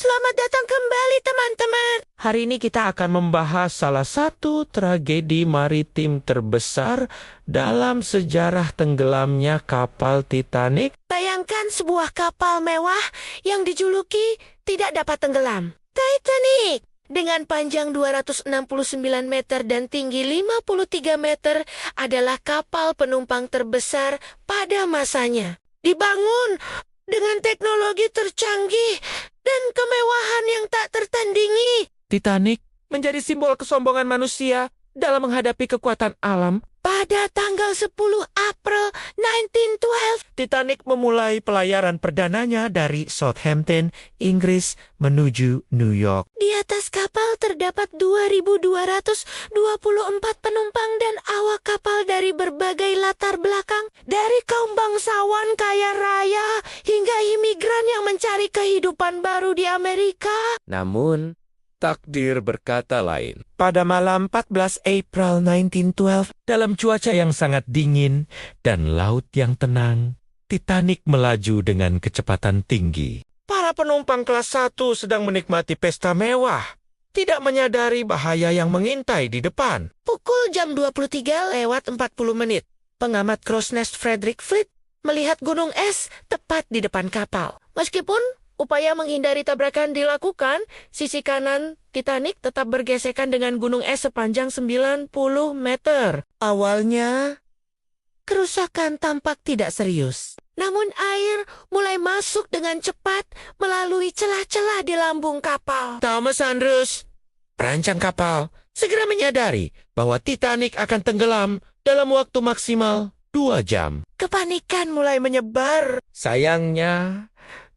Selamat datang kembali teman-teman. Hari ini kita akan membahas salah satu tragedi maritim terbesar dalam sejarah tenggelamnya kapal Titanic. Bayangkan sebuah kapal mewah yang dijuluki tidak dapat tenggelam. Titanic! Dengan panjang 269 meter dan tinggi 53 meter adalah kapal penumpang terbesar pada masanya. Dibangun dengan teknologi tercanggih dan kemewahan yang tak tertandingi. Titanic menjadi simbol kesombongan manusia dalam menghadapi kekuatan alam. Pada tanggal 10 April 1912, Titanic memulai pelayaran perdananya dari Southampton, Inggris menuju New York. Di atas kapal terdapat 2.224 penumpang dan awak kapal dari berbagai latar belakang, dari kaum bangsawan kaya raya hingga imigran yang mencari kehidupan baru di Amerika. Namun, takdir berkata lain. Pada malam 14 April 1912, dalam cuaca yang sangat dingin dan laut yang tenang, Titanic melaju dengan kecepatan tinggi. Para penumpang kelas 1 sedang menikmati pesta mewah, tidak menyadari bahaya yang mengintai di depan. Pukul jam 23:40, pengamat Crossnest Frederick Fleet melihat gunung es tepat di depan kapal. Meskipun upaya menghindari tabrakan dilakukan, sisi kanan Titanic tetap bergesekan dengan gunung es sepanjang 90 meter. Awalnya, kerusakan tampak tidak serius. Namun air mulai masuk dengan cepat melalui celah-celah di lambung kapal. Thomas Andrews, perancang kapal, segera menyadari bahwa Titanic akan tenggelam dalam waktu maksimal 2 jam. Kepanikan mulai menyebar. Sayangnya,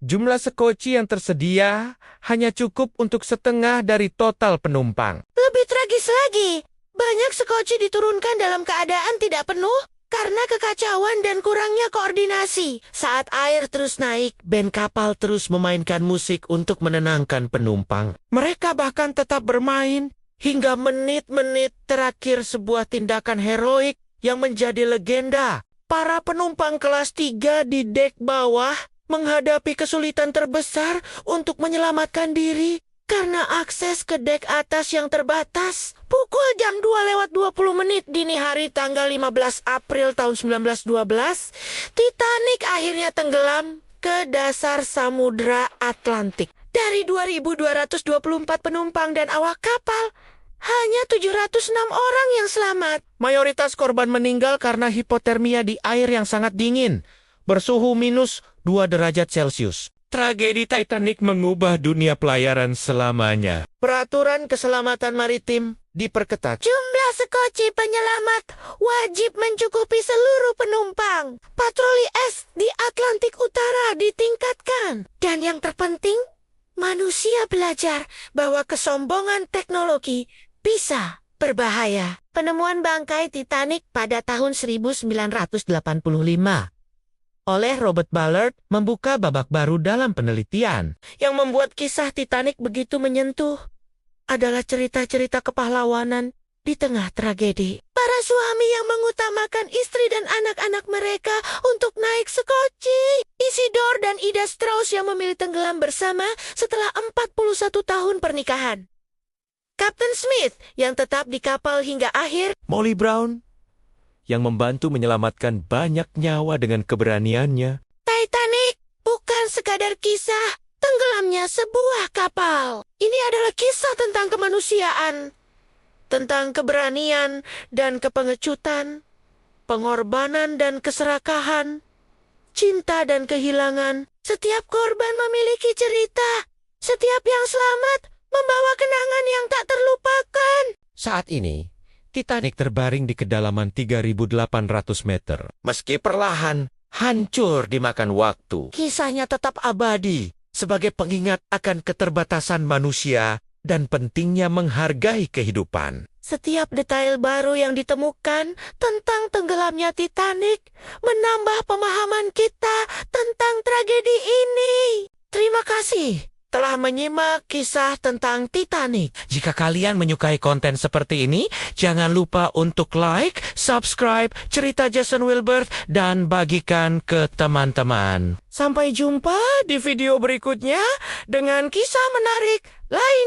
jumlah sekoci yang tersedia hanya cukup untuk setengah dari total penumpang. Lebih tragis lagi, banyak sekoci diturunkan dalam keadaan tidak penuh karena kekacauan dan kurangnya koordinasi. Saat air terus naik, band kapal terus memainkan musik untuk menenangkan penumpang. Mereka bahkan tetap bermain hingga menit-menit terakhir sebuah tindakan heroik yang menjadi legenda. Para penumpang kelas 3 di dek bawah menghadapi kesulitan terbesar untuk menyelamatkan diri karena akses ke dek atas yang terbatas. Pukul jam 2:20 dini hari tanggal 15 April tahun 1912, Titanic akhirnya tenggelam ke dasar Samudra Atlantik. Dari 2.224 penumpang dan awak kapal, hanya 706 orang yang selamat. Mayoritas korban meninggal karena hipotermia di air yang sangat dingin, bersuhu minus 2 derajat Celcius. Tragedi Titanic mengubah dunia pelayaran selamanya. Peraturan keselamatan maritim diperketat. Jumlah sekoci penyelamat wajib mencukupi seluruh penumpang. Patroli es di Atlantik Utara ditingkatkan. Dan yang terpenting, manusia belajar bahwa kesombongan teknologi bisa berbahaya. Penemuan bangkai Titanic pada tahun 1985 oleh Robert Ballard membuka babak baru dalam penelitian. Yang membuat kisah Titanic begitu menyentuh adalah cerita-cerita kepahlawanan di tengah tragedi. Para suami yang mengutamakan istri dan anak-anak mereka untuk naik sekoci. Isidore dan Ida Strauss yang memilih tenggelam bersama setelah 41 tahun pernikahan. Captain Smith yang tetap di kapal hingga akhir. Molly Brown yang membantu menyelamatkan banyak nyawa dengan keberaniannya. Titanic bukan sekadar kisah tenggelamnya sebuah kapal. Ini adalah kisah tentang kemanusiaan, tentang keberanian dan kepengecutan, pengorbanan dan keserakahan, cinta dan kehilangan. Setiap korban memiliki cerita. Setiap yang selamat membawa kenangan yang tak terlupakan. Saat ini, Titanic terbaring di kedalaman 3.800 meter. Meski perlahan, hancur dimakan waktu. Kisahnya tetap abadi sebagai pengingat akan keterbatasan manusia dan pentingnya menghargai kehidupan. Setiap detail baru yang ditemukan tentang tenggelamnya Titanic menambah pemahaman kita tentang tragedi ini. Terima kasih telah menyimak kisah tentang Titanic. Jika kalian menyukai konten seperti ini, jangan lupa untuk like, subscribe cerita Jason Wilbert, dan bagikan ke teman-teman. Sampai jumpa di video berikutnya dengan kisah menarik lain.